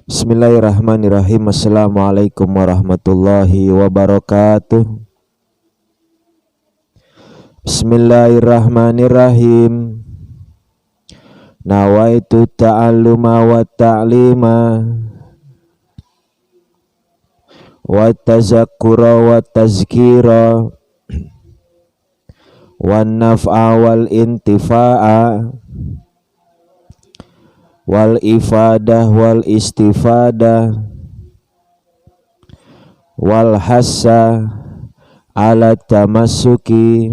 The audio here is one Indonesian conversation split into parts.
Bismillahirrahmanirrahim. Assalamualaikum warahmatullahi wabarakatuh. Bismillahirrahmanirrahim. Nawaitu ta'alluma wa ta'lima wa tazakkura wa tazkira wa naf'a wal intifa'a wal ifadah wal istifadah wal hassa ala tamassuki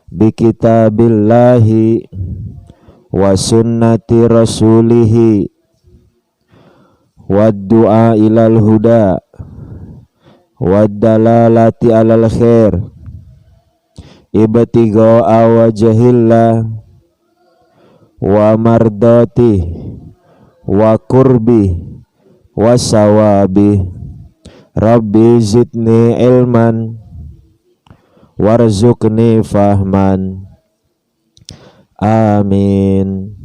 bi kitabillahi wa sunnati rasulihi wad du'a ilal huda wad dalalati alal khair ibtigha'a wajhillah wa mardati wa kurbi wa sawabi rabbi zidni ilman warzuqni fahman amin.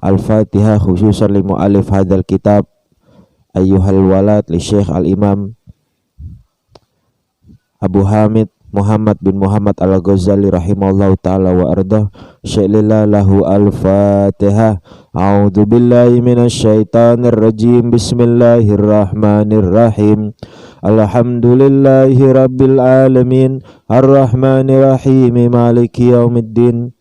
Al-Fatihah khususan li mu'alif hadzal kitab ayyuhal walad li Syekh al-Imam Abu Hamid Muhammad bin Muhammad al-Ghazali rahimahullahu ta'ala wa ardah. Syai'lillah lahu al-Fatihah. A'udhu billahi minasyaitanir rajim. Bismillahirrahmanirrahim. Alhamdulillahi rabbil alamin. Ar-Rahmanirrahim. Maliki yaumiddin.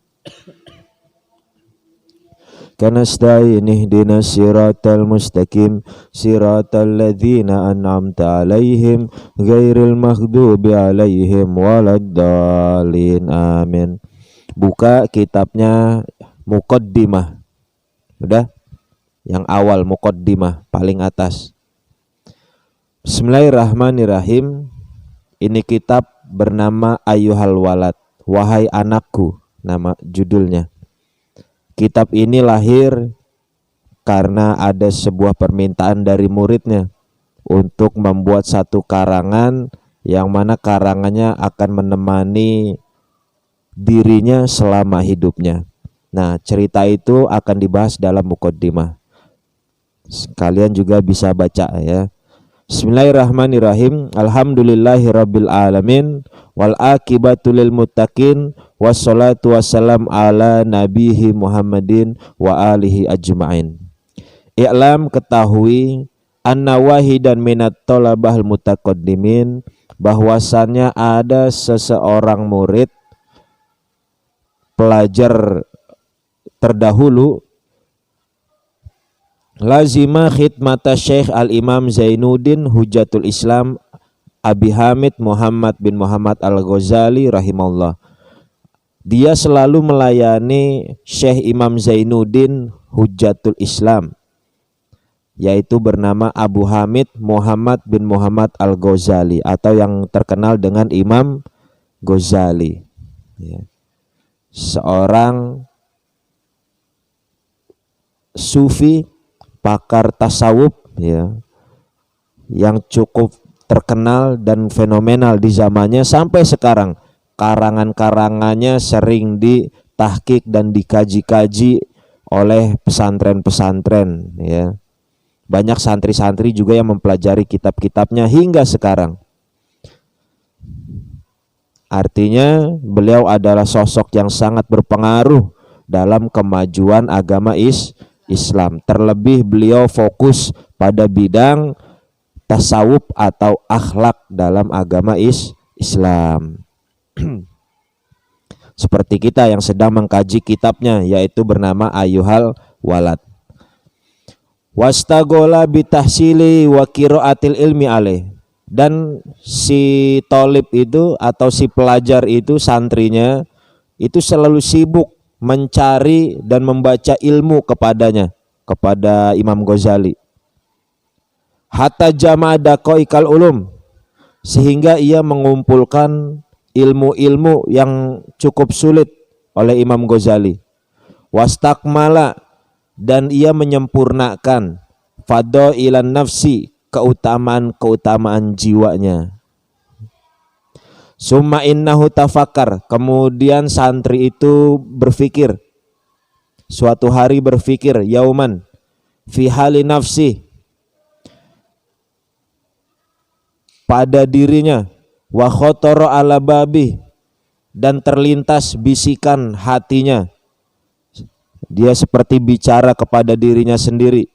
Kanasta'in ihdinas siratal mustaqim siratal ladzina an'amta 'alaihim ghairil maghdubi 'alaihim waladdallin. Amin. Buka kitabnya Muqaddimah. Udah? Yang awal Muqaddimah paling atas. Bismillahirrahmanirrahim. Ini kitab bernama Ayyuhal Walad, wahai anakku, nama judulnya. Kitab ini lahir karena ada sebuah permintaan dari muridnya untuk membuat satu karangan yang mana karangannya akan menemani dirinya selama hidupnya. Nah, cerita itu akan dibahas dalam Muqaddimah. Kalian juga bisa baca ya. Bismillahirrahmanirrahim. Alhamdulillahirabbil alamin wal aqibatu lil muttaqin wassalatu wassalam ala nabihi Muhammadin wa alihi ajma'in. I'lam, ketahui, anna wahidan minat thalabahil mutaqaddimin, bahwasannya ada seseorang murid pelajar terdahulu lazima khidmata Syekh al-Imam Zainuddin Hujatul Islam Abi Hamid Muhammad bin Muhammad al-Ghazali rahimahullah. Dia selalu melayani Syekh Imam Zainuddin Hujatul Islam, yaitu bernama Abu Hamid Muhammad bin Muhammad al-Ghazali atau yang terkenal dengan Imam Ghazali ya. Seorang sufi, pakar tasawuf ya, yang cukup terkenal dan fenomenal di zamannya sampai sekarang. Karangan-karangannya sering ditahqiq dan dikaji-kaji oleh pesantren-pesantren ya. Banyak santri-santri juga yang mempelajari kitab-kitabnya hingga sekarang. Artinya beliau adalah sosok yang sangat berpengaruh dalam kemajuan agama Islam. Terlebih beliau fokus pada bidang tasawuf atau akhlak dalam agama Islam. Seperti kita yang sedang mengkaji kitabnya, yaitu bernama Ayyuhal Walad. Wastagola bitahsili wa qiraatil ilmi alaih. Dan si tolib itu atau si pelajar itu, santrinya itu selalu sibuk mencari dan membaca ilmu kepadanya, kepada Imam Ghazali. Hatta jama'a daqaiqal ulum, sehingga ia mengumpulkan ilmu-ilmu yang cukup sulit oleh Imam Ghazali. Wastakmala, dan ia menyempurnakan fadailan nafsi, keutamaan-keutamaan jiwanya. Summa innahu tafakkar, kemudian santri itu berpikir, suatu hari berpikir, yauman fi hali nafsi, pada dirinya, wa khotara ala babi, dan terlintas bisikan hatinya. Dia seperti bicara kepada dirinya sendiri.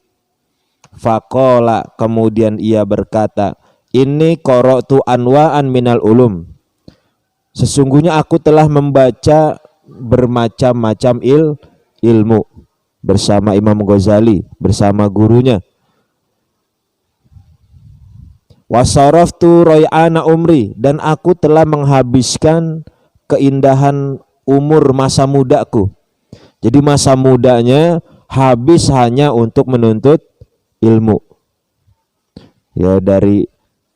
Faqala, kemudian ia berkata, ini qara'tu anwa'an minal ulum, sesungguhnya aku telah membaca bermacam-macam ilmu bersama Imam Ghazali, bersama gurunya. Wasaraftu roy'ana umri, dan aku telah menghabiskan keindahan umur masa mudaku. Jadi masa mudanya habis hanya untuk menuntut ilmu. Ya, dari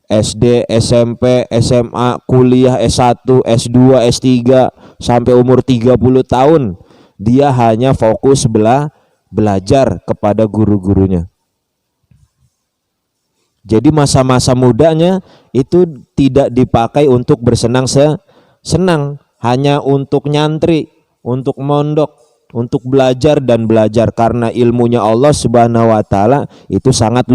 SD, SMP, SMA, kuliah, S1, S2, S3 sampai umur 30 tahun dia hanya fokus belajar kepada guru-gurunya. Jadi masa-masa mudanya itu tidak dipakai untuk bersenang-senang, hanya untuk nyantri, untuk mondok, untuk belajar dan belajar, karena ilmunya Allah Subhanahu wa taala itu sangat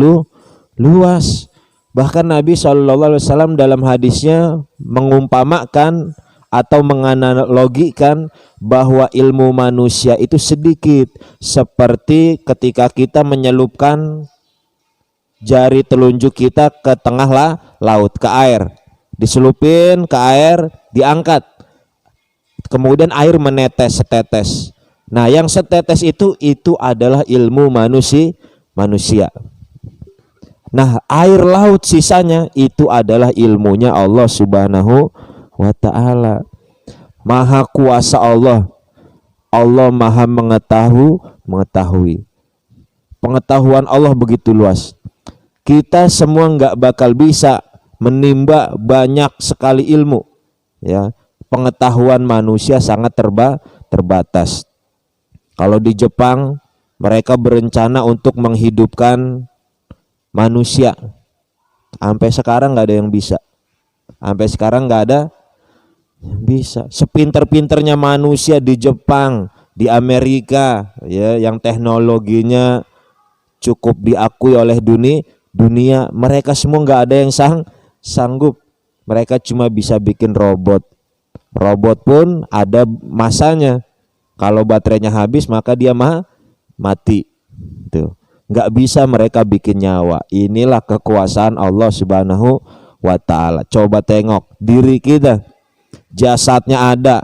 luas. Bahkan Nabi SAW dalam hadisnya mengumpamakan atau menganalogikan bahwa ilmu manusia itu sedikit, seperti ketika kita menyelupkan jari telunjuk kita ke tengah laut, ke air, diselupin ke air, diangkat, kemudian air menetes setetes. Nah, yang setetes itu adalah ilmu manusia. Nah, air laut sisanya itu adalah ilmunya Allah Subhanahu wa ta'ala. Maha kuasa Allah. Allah maha mengetahui. Pengetahuan Allah begitu luas. Kita semua nggak bakal bisa menimba banyak sekali ilmu. Ya, pengetahuan manusia sangat terbatas. Kalau di Jepang mereka berencana untuk menghidupkan manusia, sampai sekarang nggak ada yang bisa. Sampai sekarang nggak ada yang bisa. Sepinter-pinternya manusia di Jepang, di Amerika, ya, yang teknologinya cukup diakui oleh dunia, mereka semua nggak ada yang sanggup. Mereka cuma bisa bikin robot. Robot pun ada masanya. Kalau baterainya habis maka dia mati. Tuh. Nggak bisa mereka bikin nyawa. Inilah kekuasaan Allah Subhanahu wa ta'ala. Coba tengok diri kita, jasadnya ada,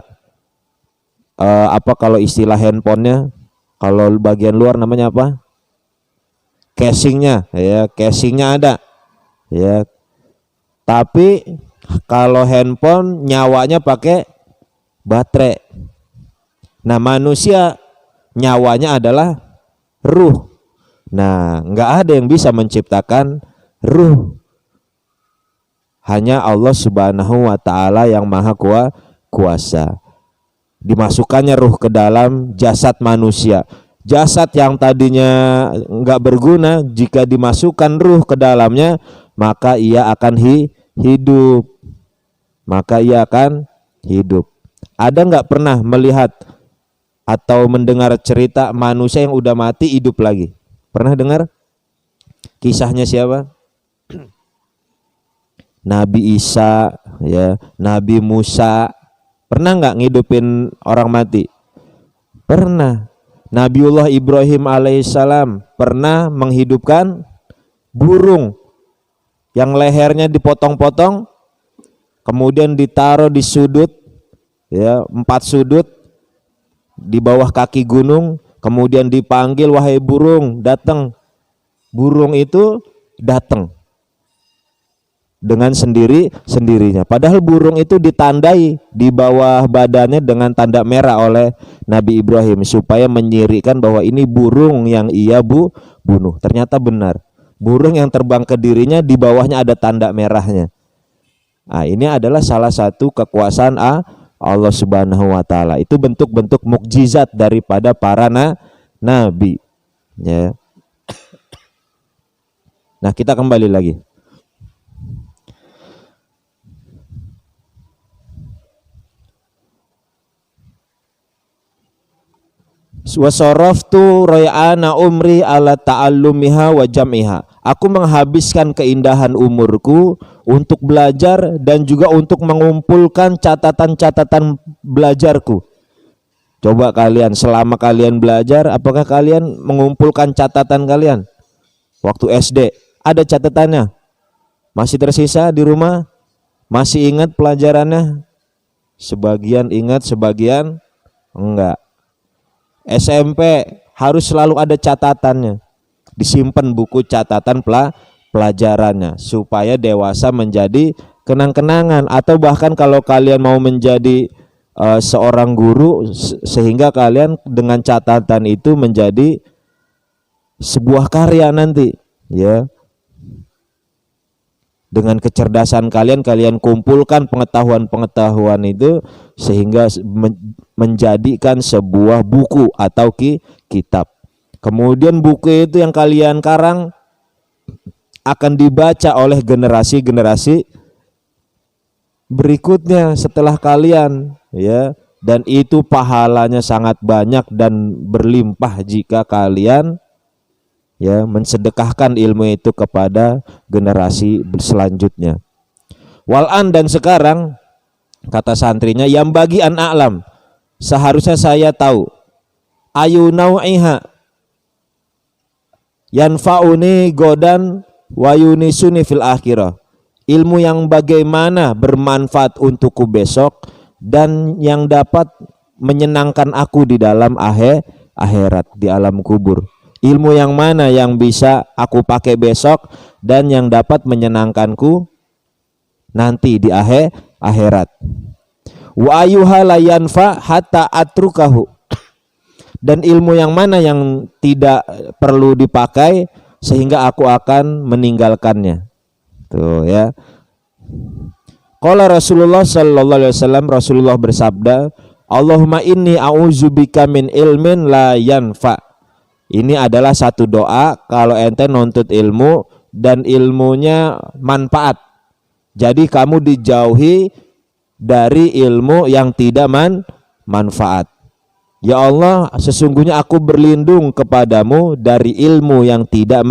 apa kalau istilah handphonenya, kalau bagian luar namanya apa, casingnya, ya, casingnya ada, ya. Tapi kalau handphone nyawanya pakai baterai. Nah, manusia nyawanya adalah ruh. Nah, nggak ada yang bisa menciptakan ruh. Hanya Allah Subhanahu wa ta'ala yang maha kuasa. Dimasukkannya ruh ke dalam jasad manusia. Jasad yang tadinya nggak berguna, jika dimasukkan ruh ke dalamnya, maka ia akan hidup. Ada nggak pernah melihat atau mendengar cerita manusia yang udah mati hidup lagi? Pernah dengar? Kisahnya siapa? Nabi Isa, ya, Nabi Musa. Pernah nggak ngidupin orang mati? Pernah. Nabiullah Ibrahim alaihissalam pernah menghidupkan burung yang lehernya dipotong-potong, kemudian ditaruh di sudut, ya, 4 sudut di bawah kaki gunung, kemudian dipanggil, wahai burung, datang. Burung itu datang dengan sendirinya. Padahal burung itu ditandai di bawah badannya dengan tanda merah oleh Nabi Ibrahim supaya menyirikan bahwa ini burung yang ia bunuh. Ternyata benar. Burung yang terbang ke dirinya di bawahnya ada tanda merahnya. Nah, ini adalah salah satu kekuasaan Allah Subhanahu wa ta'ala. Itu bentuk-bentuk mukjizat daripada para nabi, ya. Nah, kita kembali lagi. Wasaraftu ray'ana umri ala ta'allumiha wa jam'iha. Aku menghabiskan keindahan umurku untuk belajar dan juga untuk mengumpulkan catatan-catatan belajarku. Coba kalian selama kalian belajar, apakah kalian mengumpulkan catatan kalian? Waktu SD ada catatannya? Masih tersisa di rumah? Masih ingat pelajarannya? Sebagian ingat, sebagian enggak. SMP harus selalu ada catatannya. Disimpan buku catatan pelajarannya supaya dewasa menjadi kenang-kenangan, atau bahkan kalau kalian mau menjadi seorang guru sehingga kalian dengan catatan itu menjadi sebuah karya nanti, ya. Dengan kecerdasan kalian kumpulkan pengetahuan-pengetahuan itu sehingga menjadikan sebuah buku atau kitab. Kemudian buku itu yang kalian karang akan dibaca oleh generasi-generasi berikutnya setelah kalian, ya. Dan itu pahalanya sangat banyak dan berlimpah jika kalian, ya, mensedekahkan ilmu itu kepada generasi selanjutnya. Wal'an, dan sekarang kata santrinya, yang bagi an a'lam, seharusnya saya tahu, ayu nau'iha yanfa'uni godan wa yunisuni fil akhirah, ilmu yang bagaimana bermanfaat untukku besok dan yang dapat menyenangkan aku di dalam akhirat, di alam kubur. Ilmu yang mana yang bisa aku pakai besok dan yang dapat menyenangkanku nanti di akhirat. Wa ayyuha la yanfa hatta atrukahu, dan ilmu yang mana yang tidak perlu dipakai sehingga aku akan meninggalkannya. Tuh, ya. Qala Rasulullah sallallahu alaihi wasallam, Rasulullah bersabda, Allahumma inni a'udzubika min ilmin la yanfa. Ini adalah satu doa kalau ente nuntut ilmu dan ilmunya manfaat. Jadi kamu dijauhi dari ilmu yang tidak manfaat. Ya Allah, sesungguhnya aku berlindung kepadamu dari ilmu yang tidak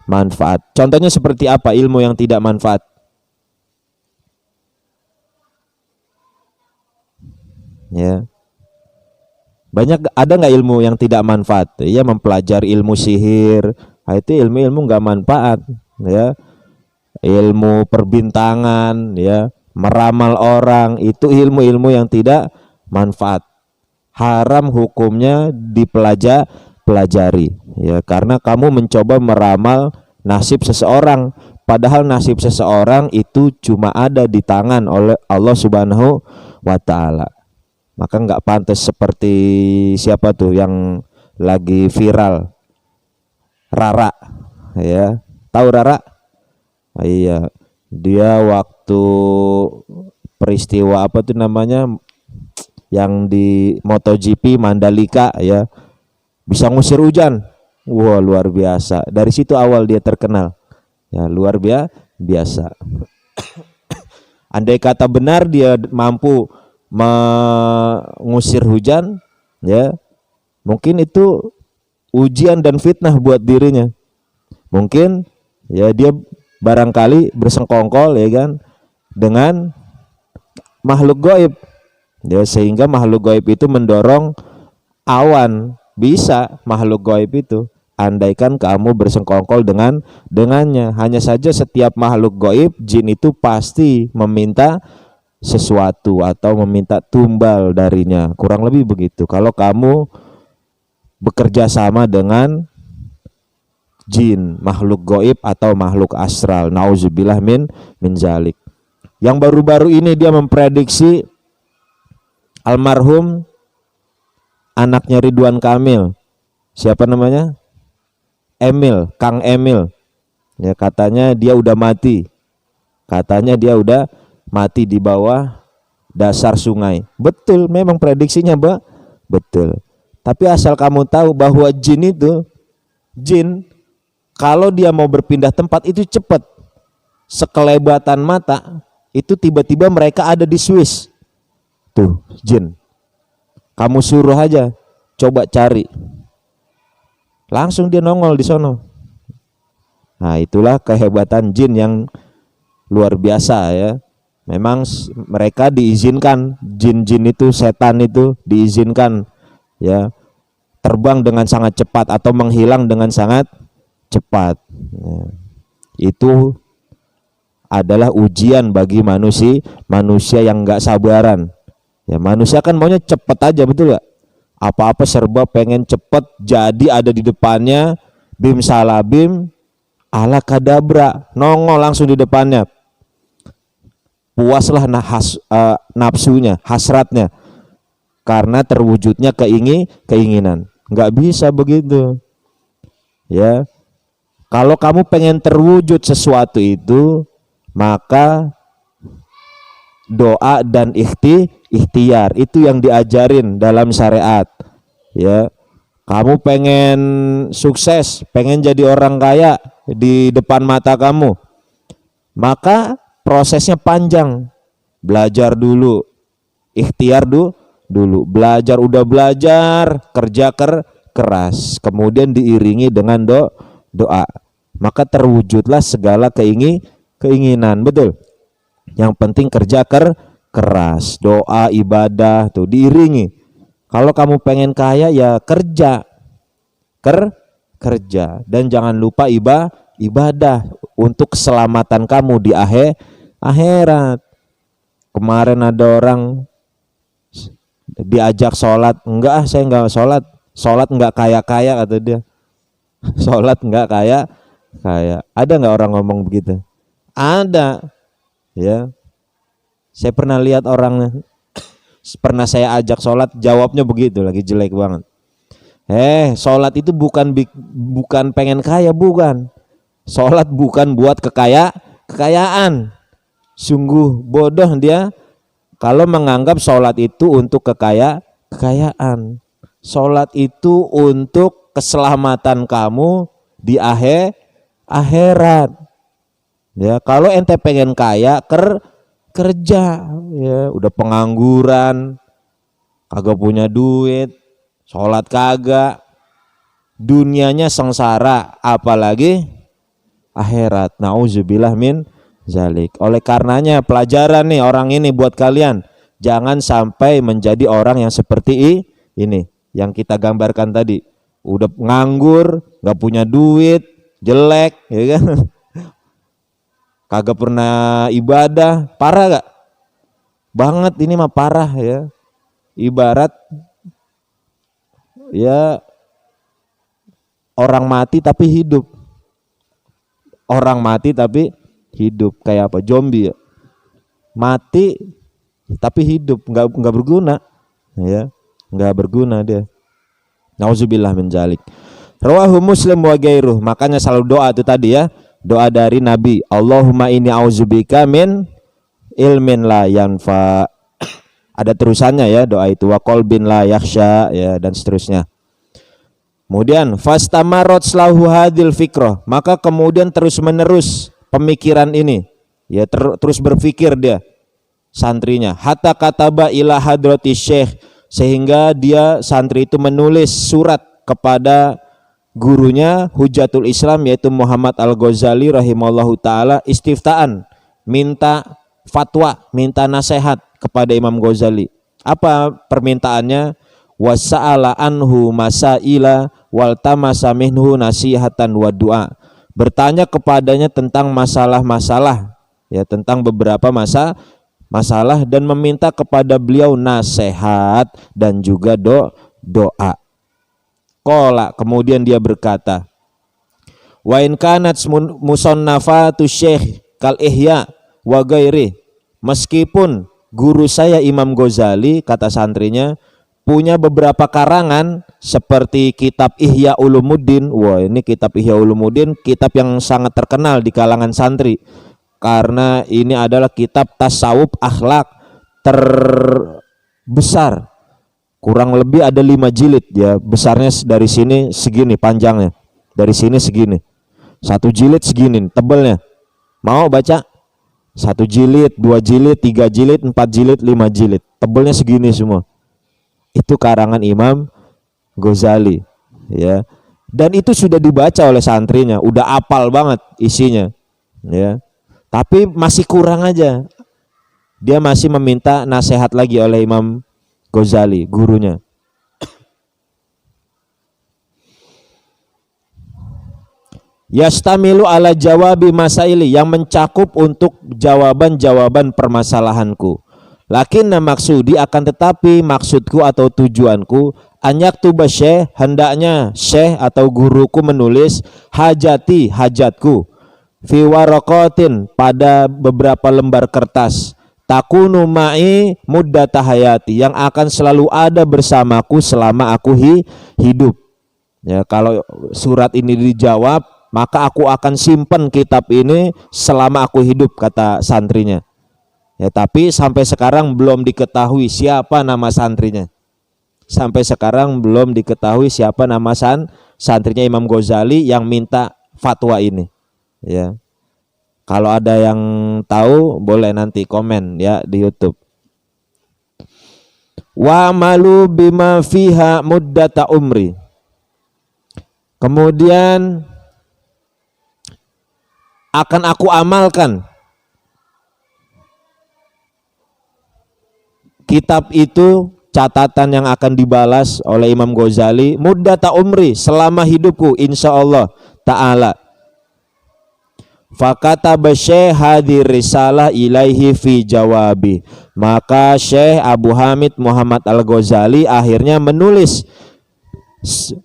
manfaat. Contohnya seperti apa ilmu yang tidak manfaat? Ya. Banyak, ada nggak ilmu yang tidak manfaat? Ya, mempelajari ilmu sihir, itu ilmu-ilmu nggak manfaat, ya. Ilmu perbintangan, ya, meramal orang, itu ilmu-ilmu yang tidak manfaat. Haram hukumnya dipelajari, ya, karena kamu mencoba meramal nasib seseorang, padahal nasib seseorang itu cuma ada di tangan oleh Allah Subhanahu wa taala. Maka nggak pantas seperti siapa tuh yang lagi viral, Rara, ya, tahu Rara? Iya, dia waktu peristiwa apa tuh namanya, yang di MotoGP Mandalika, ya, bisa ngusir hujan. Wah, luar biasa. Dari situ awal dia terkenal, ya, luar biasa. Andai kata benar dia mampu mengusir hujan, ya, mungkin itu ujian dan fitnah buat dirinya. Mungkin, ya, dia barangkali bersengkongkol, ya kan, dengan makhluk gaib, ya, sehingga makhluk gaib itu mendorong awan. Bisa makhluk gaib itu, andaikan kamu bersengkongkol dengannya. Hanya saja setiap makhluk gaib, jin itu pasti meminta sesuatu atau meminta tumbal darinya, kurang lebih begitu. Kalau kamu bekerja sama dengan jin, makhluk gaib atau makhluk astral, nauzubillah min zalik. Yang baru-baru ini dia memprediksi almarhum anaknya Ridwan Kamil, siapa namanya, Emil, Kang Emil, ya, katanya dia udah mati, di bawah dasar sungai. Betul, memang prediksinya betul. Tapi asal kamu tahu bahwa jin kalau dia mau berpindah tempat itu cepat, sekelebatan mata itu tiba-tiba mereka ada di Swiss. Tuh, jin, kamu suruh aja, coba cari, langsung dia nongol di sono. Nah, itulah kehebatan jin yang luar biasa ya. Memang mereka diizinkan, jin-jin itu, setan itu diizinkan ya terbang dengan sangat cepat atau menghilang dengan sangat cepat. Ya. Itu adalah ujian bagi manusia yang nggak sabaran. Ya, manusia kan maunya cepet aja, betul gak? Apa-apa serba pengen cepet, jadi ada di depannya, bim salabim, ala kadabra, nongol langsung di depannya. Puaslah nafsunya, hasratnya, karena terwujudnya keinginan. Nggak bisa begitu. Ya, kalau kamu pengen terwujud sesuatu itu, maka doa dan ikhtiar itu yang diajarin dalam syariat. Ya, kamu pengen sukses, pengen jadi orang kaya di depan mata kamu, maka prosesnya panjang. Belajar dulu, ikhtiar dulu, belajar, udah belajar, kerja keras, kemudian diiringi dengan doa, maka terwujudlah segala keinginan, betul. Yang penting kerja keras, doa, ibadah tuh diiringi. Kalau kamu pengen kaya ya kerja dan jangan lupa ibadah untuk keselamatan kamu di akhirat. Kemarin ada orang diajak sholat, enggak, saya enggak sholat enggak kaya kata dia. Sholat enggak kaya. Ada enggak orang ngomong begitu? Ada. Ya, saya pernah lihat orangnya, pernah saya ajak sholat, jawabnya begitu, lagi jelek banget. Sholat itu bukan pengen kaya, bukan. Sholat bukan buat kekayaan. Sungguh bodoh dia kalau menganggap sholat itu untuk kekayaan. Sholat itu untuk keselamatan kamu di akhirat. Ya, kalau ente pengen kaya, kerja, ya, udah pengangguran, kagak punya duit, sholat kagak, dunianya sengsara, apalagi akhirat. Nauzubillah min zalik. Oleh karenanya pelajaran nih orang ini buat kalian, jangan sampai menjadi orang yang seperti ini, yang kita gambarkan tadi, udah nganggur, nggak punya duit, jelek, ya kan? Kagak pernah ibadah, parah gak? Banget ini mah parah ya. Ibarat ya orang mati tapi hidup. Orang mati tapi hidup, kayak apa? Zombie ya. Mati tapi hidup, nggak berguna. Ya, nggak berguna dia. Nauzubillah min dzalik. Rawahu Muslim wa ghairuh. Makanya selalu doa itu tadi ya. Doa dari Nabi, Allahumma inni auzubika min ilmin la yanfa. Ada terusannya ya doa itu, wa qalbin la yakhsha, ya, dan seterusnya. Kemudian fastamarot slahu hadil fikroh, maka kemudian terus menerus pemikiran ini, ya, terus berpikir dia santrinya, hatta kataba ila hadrati syekh, sehingga dia santri itu menulis surat kepada gurunya Hujatul Islam yaitu Muhammad Al-Ghazali rahimallahu taala, istiftaan, minta fatwa, minta nasihat kepada Imam Ghazali. Apa permintaannya? Wasa'ala anhu masaila wal tamasa minhu nasihatan wa du'a. Bertanya kepadanya tentang masalah-masalah, ya, tentang beberapa masalah, dan meminta kepada beliau nasihat dan juga doa. Qala, kemudian dia berkata, wa in kanat musannafatu syekh kal ihya wa ghairi, meskipun guru saya Imam Ghazali, kata santrinya, punya beberapa karangan seperti kitab Ihya Ulumuddin. Wah, ini kitab Ihya Ulumuddin, kitab yang sangat terkenal di kalangan santri karena ini adalah kitab tasawuf akhlak terbesar. Kurang lebih ada 5 jilid ya, besarnya dari sini segini, panjangnya dari sini segini, 1 jilid segini tebalnya. Mau baca 1 jilid, 2 jilid, 3 jilid, 4 jilid, 5 jilid, tebalnya segini semua. Itu karangan Imam Ghazali ya. dan itu sudah dibaca oleh santrinya, udah apal banget isinya, ya. Tapi masih kurang aja. Dia masih meminta nasihat lagi oleh Imam Ghazali, gurunya. Yastamilu ala jawabi masaili, yang mencakup untuk jawaban-jawaban permasalahanku. Lakinna maksudi, akan tetapi maksudku atau tujuanku, anyak tuba syekh, hendaknya syekh atau guruku menulis hajati, hajatku, fi waraqatin, pada beberapa lembar kertas, takunu ma'i muddata hayati, yang akan selalu ada bersamaku selama aku hidup. Ya, kalau surat ini dijawab, maka aku akan simpan kitab ini selama aku hidup, kata santrinya. Ya, tapi sampai sekarang belum diketahui siapa nama santrinya. Sampai sekarang belum diketahui siapa nama santrinya Imam Ghazali yang minta fatwa ini. Ya. Kalau ada yang tahu boleh nanti komen ya di YouTube. Wa malu bima fiha muddata umri. Kemudian akan aku amalkan kitab itu, catatan yang akan dibalas oleh Imam Ghazali, muddata umri, selama hidupku insyaallah ta'ala. Fakataba Syekh hadir risalah ilaihi fi jawabi, maka Syekh Abu Hamid Muhammad Al-Ghazali akhirnya menulis,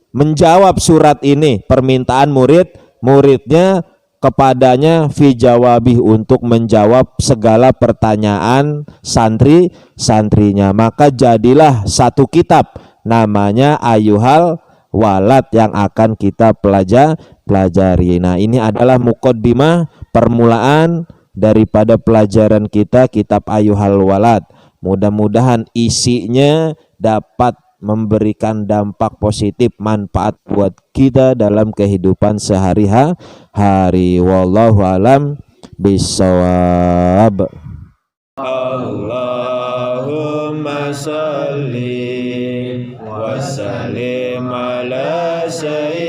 menjawab surat ini, permintaan muridnya kepadanya, fi jawabih, untuk menjawab segala pertanyaan santrinya. Maka jadilah satu kitab namanya Ayyuhal Walad yang akan kita pelajari. Nah, ini adalah muqaddimah, permulaan daripada pelajaran kita kitab Ayyuhal Walad. Mudah-mudahan isinya dapat memberikan dampak positif, manfaat buat kita dalam kehidupan sehari-hari. Wallahu alam bisawab. Allahumma salli wa sallim ala sayyidina